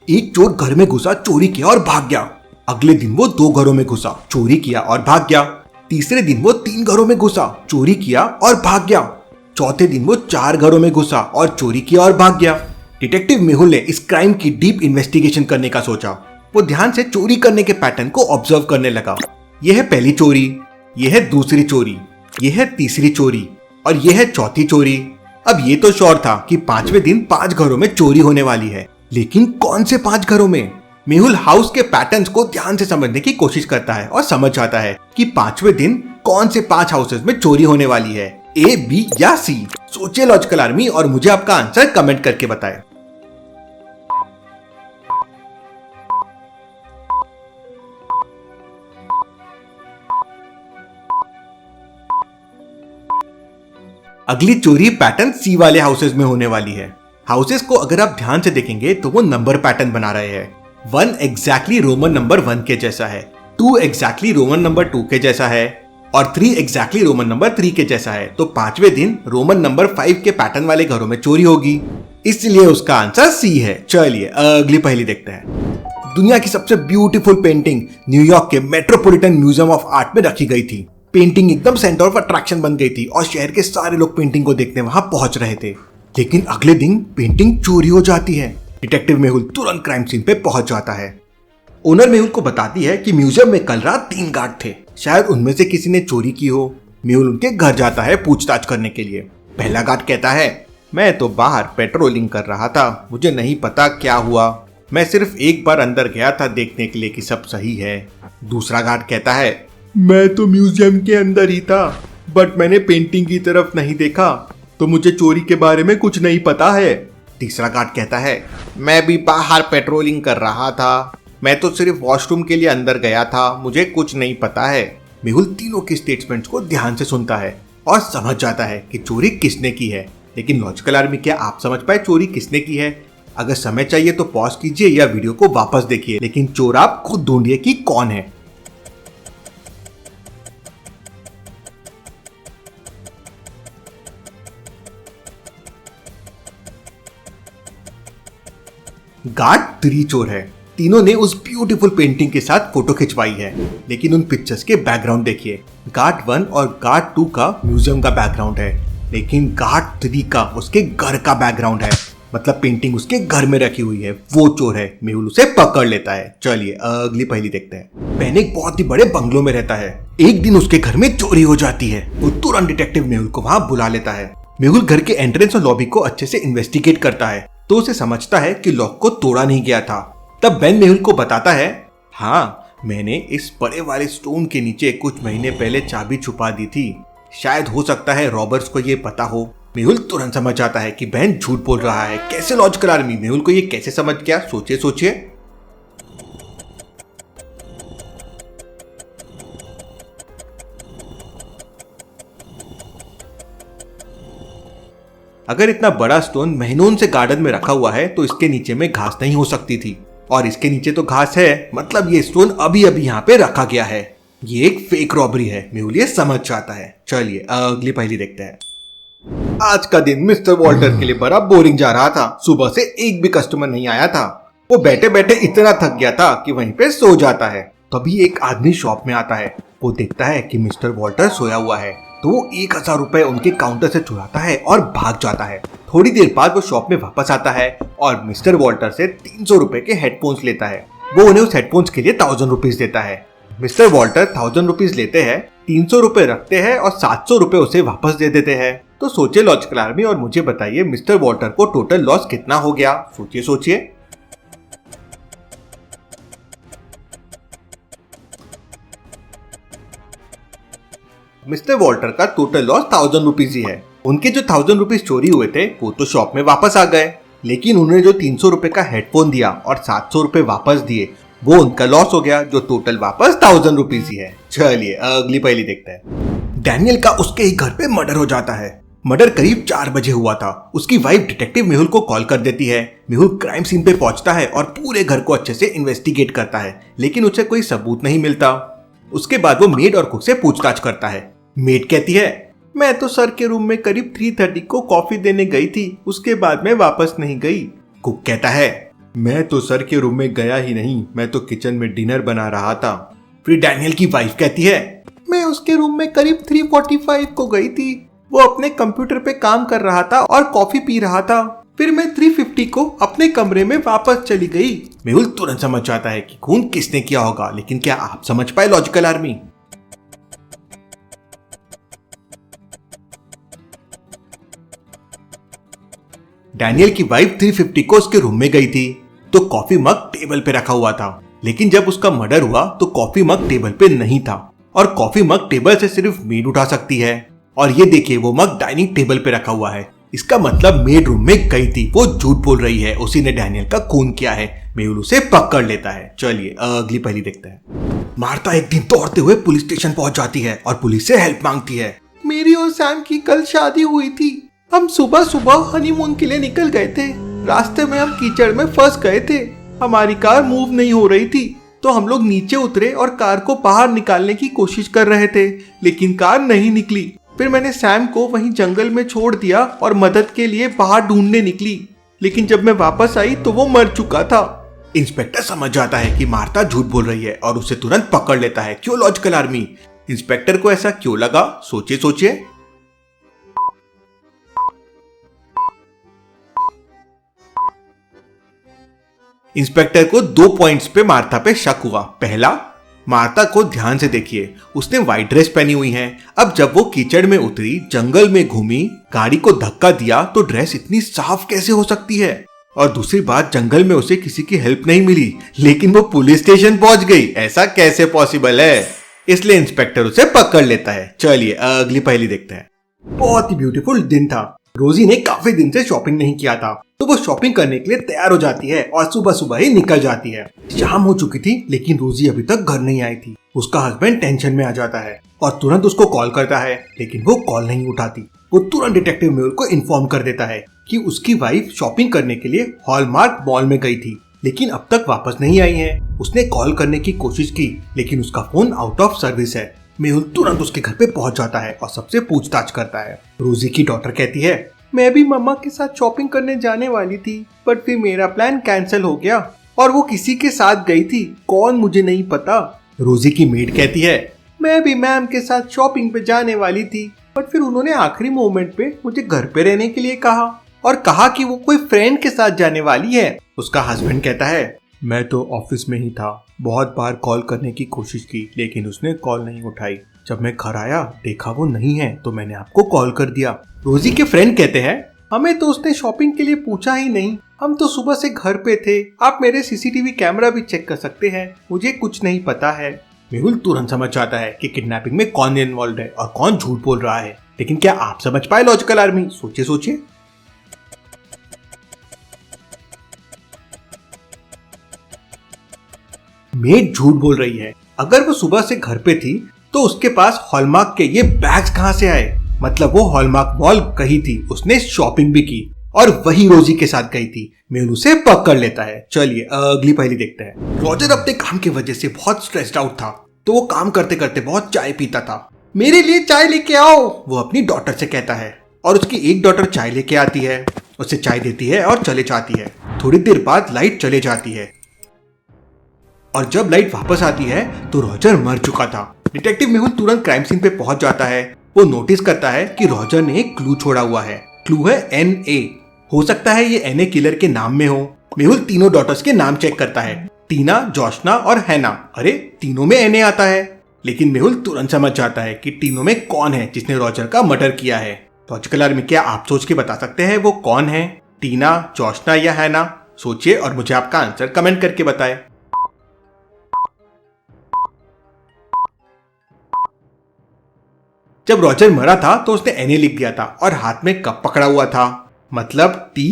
एक चोर घर में घुसा, चोरी किया और भाग गया। अगले दिन वो 2 घरों में घुसा, चोरी किया और भाग गया। तीसरे दिन वो 3 घरों में घुसा, चोरी किया और भाग गया। चौथे दिन वो 4 घरों में घुसा और चोरी किया और भाग गया। डिटेक्टिव मेहुल ने इस क्राइम की डीप इन्वेस्टिगेशन करने का सोचा। वो ध्यान से चोरी करने के पैटर्न को ऑब्जर्व करने लगा। यह है पहली चोरी, यह है दूसरी चोरी, यह है तीसरी चोरी और यह है चौथी चोरी। अब ये तो श्योर था कि 5वें दिन 5 घरों में चोरी होने वाली है, लेकिन कौन से 5 घरों में? मेहुल हाउस के पैटर्न्स को ध्यान से समझने की कोशिश करता है और समझ जाता है कि 5वें दिन कौन से 5 हाउसेस में चोरी होने वाली है, ए, बी या सी। सोचिए लॉजिकल आर्मी और मुझे आपका आंसर कमेंट करके बताएं। अगली चोरी पैटर्न सी वाले हाउसेस में होने वाली है। हाउसेस को अगर आप ध्यान से देखेंगे तो वो नंबर पैटर्न बना रहे हैं। 1 एग्जैक्टली रोमन नंबर 1 के जैसा है, 2 एग्जैक्टली रोमन नंबर 2 के जैसा है और 3 एग्जैक्टली रोमन नंबर 3 के जैसा है। तो 5वें दिन रोमन नंबर 5 के पैटर्न वाले घरों में चोरी होगी, इसलिए उसका आंसर सी है। चलिए अगली पहेली देखते हैं। दुनिया की सबसे ब्यूटीफुल पेंटिंग न्यूयॉर्क के मेट्रोपॉलिटन म्यूजियम ऑफ आर्ट में रखी गई थी। पेंटिंग एकदम सेंटर ऑफ अट्रैक्शन बन गई थी और शहर के सारे लोग पेंटिंग को देखने वहां पहुंच रहे थे। लेकिन अगले दिन पेंटिंग चोरी हो जाती है। डिटेक्टिव मेहुल तुरंत क्राइम सीन पे पहुंच जाता है। ओनर मेहुल को बताती है कि म्यूजियम में कल रात 3 गार्ड थे, शायद उनमें से किसी ने चोरी की हो। मेहुल उनके घर जाता है पूछताछ करने के लिए। पहला गार्ड कहता है, मैं तो बाहर पेट्रोलिंग कर रहा था, मुझे नहीं पता क्या हुआ, मैं सिर्फ एक बार अंदर गया था देखने के लिए कि सब सही है। दूसरा गार्ड कहता है, मैं तो म्यूजियम के अंदर ही था, बट मैंने पेंटिंग की तरफ नहीं देखा, तो मुझे चोरी के बारे में कुछ नहीं पता है। तीसरा गार्ड कहता है, मैं भी बाहर पेट्रोलिंग कर रहा था, मैं तो सिर्फ वॉशरूम के लिए अंदर गया था, मुझे कुछ नहीं पता है। मेहुल तीनों के स्टेटमेंट्स को ध्यान से सुनता है और समझ जाता है कि चोरी किसने की है। लेकिन लॉजिकल आर्मी, क्या आप समझ पाए चोरी किसने की है? अगर समय चाहिए तो पॉज कीजिए या वीडियो को वापस देखिए, लेकिन चोर आप खुद ढूंढिए कि कौन है। गार्ड 3 चोर है। तीनों ने उस ब्यूटीफुल पेंटिंग के साथ फोटो खिंचवाई है, लेकिन उन पिक्चर्स के बैकग्राउंड देखिए। गार्ड 1 और गार्ड 2 का म्यूजियम का बैकग्राउंड है, लेकिन गार्ड 3 का उसके घर का बैकग्राउंड है, मतलब पेंटिंग उसके घर में रखी हुई है। वो चोर है। मेहुल उसे पकड़ लेता है। चलिए अगली पहेली देखते हैं। बेन एक बहुत ही बड़े बंगलों में रहता है। एक दिन उसके घर में चोरी हो जाती है। वो तुरंत डिटेक्टिव मेहुल को वहां बुला लेता है। मेहुल घर के एंट्रेंस और लॉबी को अच्छे से इन्वेस्टिगेट करता है, तो उसे समझता है कि लॉक को तोड़ा नहीं गया था। तब बेन मेहुल को बताता है, हाँ, मैंने इस बड़े वाले स्टोन के नीचे कुछ महीने पहले चाबी छुपा दी थी, शायद हो सकता है रॉबर्स को ये पता हो। मेहुल तुरंत समझ जाता है कि बेन झूठ बोल रहा है। कैसे लॉजिकल आर्मी, मेहुल को ये कैसे समझ गया? सोचिए सोचिए। अगर इतना बड़ा स्टोन महीनों से गार्डन में रखा हुआ है तो इसके नीचे में घास नहीं हो सकती थी, और इसके नीचे तो घास है, मतलब ये स्टोन अभी अभी यहाँ पे रखा गया है। ये एक फेक रॉबरी है। मेहुल ये समझ जाता है। चलिए अगली पहेली देखते हैं। आज का दिन मिस्टर वॉल्टर के लिए बड़ा बोरिंग जा रहा था। सुबह से एक भी कस्टमर नहीं आया था। वो बैठे बैठे इतना थक गया था कि वहीं पे सो जाता है। तभी एक आदमी शॉप में आता है। वो देखता है कि मिस्टर वॉल्टर सोया हुआ है, तो वो 1000 रुपए उनके काउंटर से चुराता है और भाग जाता है। थोड़ी देर बाद वो शॉप में वापस आता है और मिस्टर वॉल्टर से 300 रुपए के हेडफोन्स लेता है। वो उन्हें उस हेडफोन्स के लिए 1000 रुपीज देता है। मिस्टर वॉल्टर 1000 रुपीज लेते हैं, 300 रुपए रखते हैं और 700 रुपए उसे वापस दे देते हैं। तो सोचिए लॉजिकल आर्मी और मुझे बताइए मिस्टर वॉल्टर को टोटल लॉस कितना हो गया? सोचिए सोचिए। मिस्टर वॉल्टर का टोटल लॉस 1000 रुपीज ही है। उनके जो 1000 रुपीज चोरी हुए थे वो तो शॉप में वापस आ गए, लेकिन उन्होंने जो 300 रुपए का हेडफोन दिया और 700 रुपए वापस दिए, वो उनका लॉस हो गया, जो टोटल वापस 1000 रुपीज ही है। चलिए अगली पहेली देखते हैं। डैनियल का उसके ही घर पे मर्डर हो जाता है। मर्डर करीब 4 बजे हुआ था। उसकी वाइफ डिटेक्टिव मेहुल को कॉल कर देती है। मेहुल क्राइम सीन पे पहुंचता है और पूरे घर को अच्छे से इन्वेस्टिगेट करता है, लेकिन उसे कोई सबूत नहीं मिलता। उसके बाद वो मेड और कुक से पूछताछ करता है। मेड कहती है, मैं तो सर के रूम में करीब 3:30 को कॉफी देने गई थी, उसके बाद मैं वापस नहीं गई। कुक कहता है, मैं तो सर के रूम में गया ही नहीं, मैं तो किचन में डिनर बना रहा था। फिर डैनियल की वाइफ कहती है, मैं उसके रूम में करीब 3:45 को गई थी। वो अपने कंप्यूटर पे काम कर रहा था और कॉफी पी रहा था। फिर मैं 3:50 को अपने कमरे में वापस चली गई। मेहुल तुरंत समझ जाता है कि खून किसने किया होगा, लेकिन क्या आप समझ पाए लॉजिकल आर्मी? डैनियल की वाइफ 3:50 को उसके रूम में गई थी तो कॉफी मग टेबल पे रखा हुआ था, लेकिन जब उसका मर्डर हुआ तो कॉफी मग टेबल पे नहीं था और कॉफी मग टेबल से सिर्फ मेड उठा सकती है। और ये देखिए, वो मग डाइनिंग टेबल पे रखा हुआ है। इसका मतलब मेड रूम में गई थी। वो झूठ बोल रही है, उसी ने डैनियल का खून किया है। मेहुल उसे पकड़ लेता है। चलिए अगली पहली देखते हैं। मार्था एक दिन दौड़ते हुए पुलिस स्टेशन पहुंच जाती है और पुलिस से हेल्प मांगती है। मेरी और सैम की कल शादी हुई थी। हम सुबह सुबह हनीमून के लिए निकल गए थे। रास्ते में हम कीचड़ में फंस गए थे। हमारी कार मूव नहीं हो रही थी तो हम लोग नीचे उतरे और कार को बाहर निकालने की कोशिश कर रहे थे, लेकिन कार नहीं निकली। फिर मैंने सैम को वहीं जंगल में छोड़ दिया और मदद के लिए बाहर ढूंढने निकली, लेकिन जब मैं वापस आई तो वो मर चुका था। इंस्पेक्टर समझ जाता है कि मार्था झूठ बोल रही है और उसे तुरंत पकड़ लेता है। क्यों लॉजिकल आर्मी? इंस्पेक्टर को ऐसा क्यों लगा? सोचिए सोचिए। इंस्पेक्टर को 2 पॉइंट्स पे मार्था पे शक हुआ। पहला, मार्था को ध्यान से देखिए, उसने व्हाइट ड्रेस पहनी हुई है। अब जब वो कीचड़ में उतरी, जंगल में घूमी, गाड़ी को धक्का दिया तो ड्रेस इतनी साफ कैसे हो सकती है? और दूसरी बात, जंगल में उसे किसी की हेल्प नहीं मिली, लेकिन वो पुलिस स्टेशन पहुंच गई। ऐसा कैसे पॉसिबल है? इसलिए इंस्पेक्टर उसे पकड़ लेता है। चलिए अगली पहेली देखते हैं। बहुत ही ब्यूटीफुल दिन था। रोजी ने काफी दिन से शॉपिंग नहीं किया था तो वो शॉपिंग करने के लिए तैयार हो जाती है और सुबह सुबह ही निकल जाती है। शाम हो चुकी थी लेकिन रोजी अभी तक घर नहीं आई थी। उसका हस्बैंड टेंशन में आ जाता है और तुरंत उसको कॉल करता है, लेकिन वो कॉल नहीं उठाती। वो तुरंत डिटेक्टिव मेहुल को इन्फॉर्म कर देता है कि उसकी वाइफ शॉपिंग करने के लिए हॉलमार्क मॉल में गई थी, लेकिन अब तक वापस नहीं आई है। उसने कॉल करने की कोशिश की लेकिन उसका फोन आउट ऑफ सर्विस है। मेहुल तुरंत उसके घर पे पहुंच जाता है और सबसे पूछताछ करता है। रोजी की डॉटर कहती है, मैं भी मम्मा के साथ शॉपिंग करने जाने वाली थी, बट फिर मेरा प्लान कैंसिल हो गया और वो किसी के साथ गई थी, कौन मुझे नहीं पता। रोजी की मेड कहती है, मैं भी मैम के साथ शॉपिंग पे जाने वाली थी, बट फिर उन्होंने आखिरी मोमेंट पे मुझे घर पे रहने के लिए कहा और कहा कि वो कोई फ्रेंड के साथ जाने वाली है। उसका हस्बैंड कहता है, मैं तो ऑफिस में ही था, बहुत बार कॉल करने की कोशिश की लेकिन उसने कॉल नहीं उठाई। जब मैं घर आया देखा वो नहीं है तो मैंने आपको कॉल कर दिया। रोजी के फ्रेंड कहते हैं, हमें तो उसने शॉपिंग के लिए पूछा ही नहीं, हम तो सुबह से घर पे थे। आप मेरे सीसीटीवी कैमरा भी चेक कर सकते हैं, मुझे कुछ नहीं पता है। मेहुल तुरंत समझ जाता है कि किडनैपिंग में कौन इन्वॉल्व है और कौन झूठ बोल रहा है, लेकिन क्या आप समझ पाए लॉजिकल आर्मी? सोचिए सोचिए। मेड झूठ बोल रही है। अगर वो सुबह से घर पे थी तो उसके पास हॉलमार्क के ये बैग्स कहां से आए? मतलब वो हॉलमार्क मॉल गई थी, उसने शॉपिंग भी की और वही रोजी के साथ गई थी। मेहुल उसे पकड़ लेता है। चलिए अगली पहेली देखते हैं। रॉजर अपने काम की वजह से बहुत स्ट्रेस्ड आउट था तो वो काम करते करते बहुत चाय पीता था। मेरे लिए चाय लेके आओ, वो अपनी डॉटर से कहता है और उसकी एक डॉटर चाय लेके आती है, उसे चाय देती है और चले जाती है। थोड़ी देर बाद लाइट चले जाती है और जब लाइट वापस आती है तो रॉजर मर चुका था। डिटेक्टिव मेहुल तुरंत क्राइम सीन पे पहुंच जाता है। वो नोटिस करता है कि रॉजर ने एक क्लू छोड़ा हुआ है। क्लू है NA। हो सकता है ये NA किलर के नाम में हो। मेहुल तीनों डॉटर्स के नाम चेक करता है, टीना, जोशना और हैना। अरे तीनों में NA आता है, लेकिन मेहुल तुरंत समझ जाता है कि तीनों में कौन है जिसने रॉजर का मर्डर किया है। लॉजिकल आर्मी, क्या आप सोच के बता सकते हैं वो कौन है? टीना, जोशना या हैना? सोचिए और मुझे आपका आंसर कमेंट करके बताएं। जब रॉजर मरा था तो उसने NA लिख दिया था और हाथ में कप पकड़ा हुआ था, मतलब टी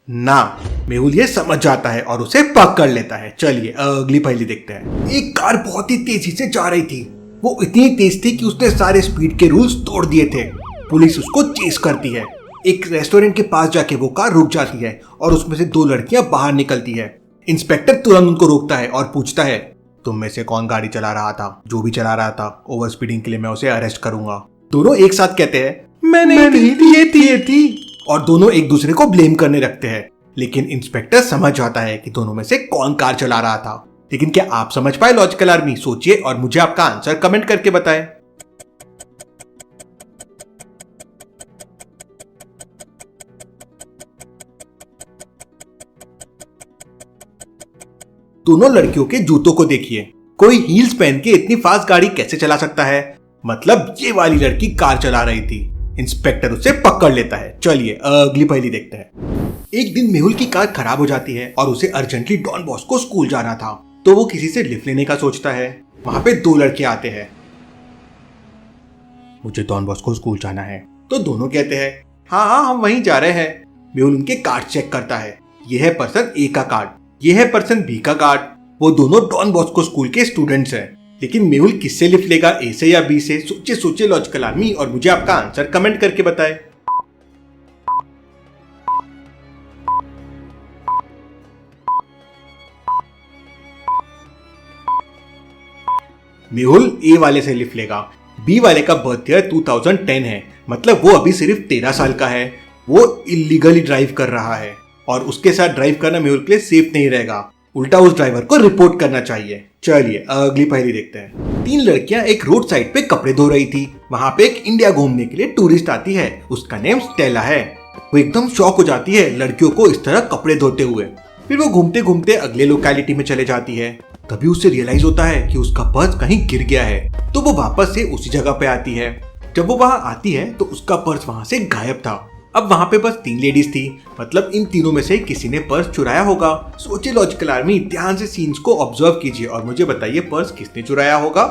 ना। मेहुल ये समझ जाता है और उसे पकड़ लेता है। चलिए अगली पहेली देखते हैं। एक कार बहुत ही तेजी से जा रही थी। वो इतनी तेज थी कि उसने सारे स्पीड के रूल्स तोड़ दिए थे। पुलिस उसको चेस करती है। एक रेस्टोरेंट के पास जाके वो कार रुक जाती है और उसमें से 2 लड़कियां बाहर निकलती है। इंस्पेक्टर तुरंत उनको रोकता है और पूछता है, तुम में से कौन गाड़ी चला रहा था? जो भी चला रहा था ओवर स्पीडिंग के लिए मैं उसे अरेस्ट करूंगा। दोनों एक साथ कहते हैं, मैंने नहीं थी। और दोनों एक दूसरे को ब्लेम करने लगते हैं। लेकिन इंस्पेक्टर समझ जाता है कि दोनों में से कौन कार चला रहा था। लेकिन क्या आप समझ पाए लॉजिकल आर्मी? सोचिए और मुझे आपका आंसर कमेंट करके बताएं। दोनों लड़कियों के जूतों को देखिए। कोई हील्स पहन के इतनी फास्ट गाड़ी कैसे चला सकता है? मतलब ये वाली लड़की कार चला रही थी। इंस्पेक्टर उसे पकड़ लेता है। चलिए अगली पहेली देखते हैं। एक दिन मेहुल की कार खराब हो जाती है और उसे अर्जेंटली डॉन बॉस्को स्कूल जाना था, तो वो किसी से लिफ्ट लेने का सोचता है। वहां पे दो लड़के आते हैं। मुझे डॉन बॉस्को स्कूल जाना है, तो दोनों कहते हैं हाँ हाँ हम वहीं जा रहे हैं। मेहुल उनके कार्ड चेक करता है। यह है पर्सन ए का कार्ड, यह है पर्सन बी का कार्ड। वो दोनों डॉन बॉस्को स्कूल के स्टूडेंट्स हैं। लेकिन मेहुल किससे लिफ्ट लेगा, ए से या बी से? सोचिए सोचिए लॉजिकल आर्मी और मुझे आपका आंसर कमेंट करके बताएं। मेहुल ए वाले से लिफ्ट लेगा। बी वाले का बर्थ ईयर 2010 है, मतलब वो अभी सिर्फ 13 साल का है। वो इलीगली ड्राइव कर रहा है और उसके साथ ड्राइव करना मेहुल के लिए सेफ नहीं रहेगा। उल्टा उस ड्राइवर को रिपोर्ट करना चाहिए। चलिए अगली पहेली देखते हैं। तीन लड़कियां एक रोड साइड पे कपड़े धो रही थी। वहां पे एक इंडिया घूमने के लिए टूरिस्ट आती है। उसका नेम स्टेला है। वो एकदम शॉक हो जाती है लड़कियों को इस तरह कपड़े धोते हुए। फिर वो घूमते घूमते अगले लोकेलिटी में चले जाती है। तभी उसे रियलाइज होता है कि उसका पर्स कहीं गिर गया है, तो वो वापस से उसी जगह पे आती है। जब वो वहां आती है तो उसका पर्स वहां से गायब था। अब वहां पे बस तीन लेडीज थी, मतलब इन तीनों में से किसी ने पर्स चुराया होगा। सोचिए लॉजिकल आर्मी, ध्यान से सीन्स को ऑब्जर्व कीजिए और मुझे बताइए पर्स किसने चुराया होगा।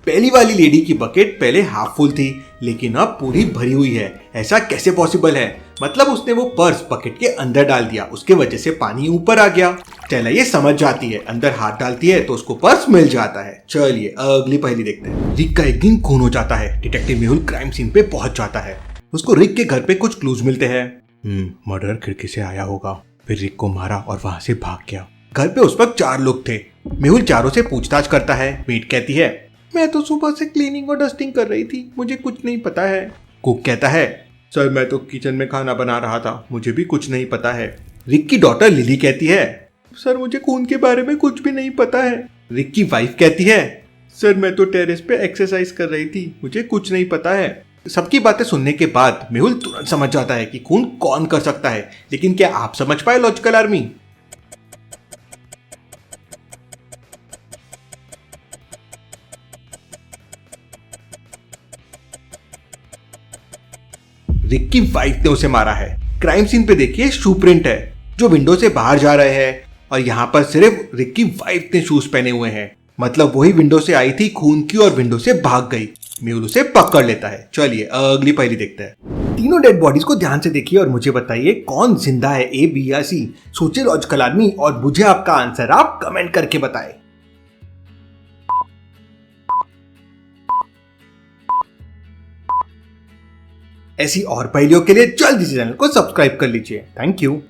पहली वाली लेडी की बकेट पहले हाफ फुल थी, लेकिन अब पूरी भरी हुई है। ऐसा कैसे पॉसिबल है? मतलब उसने वो पर्स बकेट के अंदर डाल दिया, उसके वजह से पानी ऊपर आ गया। स्टेला ये समझ जाती है, अंदर हाथ डालती है तो उसको पर्स मिल जाता है। चलिए अगली पहेली देखते हैं। रिक का एक दिन खून हो जाता है। डिटेक्टिव मेहुल क्राइम सीन पे पहुंच जाता है। उसको रिक के घर पे कुछ क्लूज मिलते हैं। मर्डर खिड़की से आया होगा, फिर रिक को मारा और वहां से भाग गया। घर पे उस वक्त 4 लोग थे। मेहुल चारों से पूछताछ करता है। मेट कहती है मैं तो सुबह से क्लीनिंग और डस्टिंग कर रही थी, मुझे कुछ नहीं पता है। कुक कहता है सर मैं तो किचन में खाना बना रहा था, मुझे भी कुछ नहीं पता है। रिक की डॉटर लिली कहती है सर मुझे खून के बारे में कुछ भी नहीं पता है। रिक की वाइफ कहती है सर मैं तो टेरेस पे एक्सरसाइज कर रही थी, मुझे कुछ नहीं पता है। सबकी बातें सुनने के बाद मेहुल तुरंत समझ जाता है कि खून कौन कर सकता है। लेकिन क्या आप समझ पाए लॉजिकल आर्मी? रिक की वाइफ ने उसे मारा है। क्राइम सीन पे देखिए शू प्रिंट है जो विंडो से बाहर जा रहे हैं और यहाँ पर सिर्फ रिक की वाइफ ने शूज पहने हुए हैं। मतलब वही विंडो से आई थी खून की और विंडो से भाग गई। मेहुल उसे पकड़ लेता है। चलिए अगली पहेली देखते हैं। तीनों डेड बॉडीज को ध्यान से देखिए और मुझे बताइए कौन जिंदा है, ए बी या सी? सोचिए लॉजिकल आदमी और मुझे आपका आंसर आप कमेंट करके बताएं। ऐसी और पहेलियों के लिए जल्दी से चैनल को सब्सक्राइब कर लीजिए। Thank you.